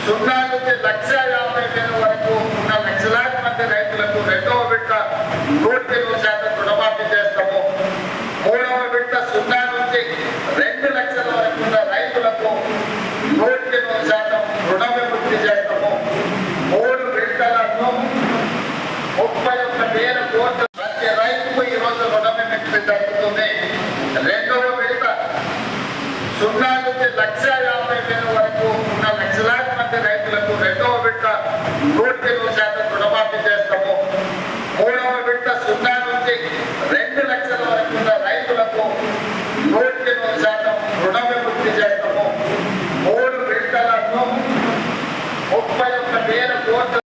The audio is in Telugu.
సున్నా నుంచి 1,50,000 వరకు ఉన్న లక్షలాది మంది రైతులకు రెండవ విడత 100% రుణమాఫీ చేస్తాము. మూడవ విడత సున్నా నుంచి 2 లక్షల వరకు ఉన్న రైతులకు 100% రుణ విముక్తి చేస్తాము. 3 విడతలను 31,000 కోట్ల ప్రతి రైతుకు ఈ రోజు రుణ విముక్తి జరుగుతుంది. రెండవ విడత సున్నా నుంచి 1,50,000 వరకు ఉన్న లక్షలాది మంది రైతులకు రెండవ విడత 100% రుణమాఫీ చేస్తాము. మూడవ విడత సున్నా నుంచి 2 లక్షల వరకు ఉన్న రైతులకు 100% రుణ విముక్తి చేస్తాము. 3 విడతలను 31,000 కోట్ల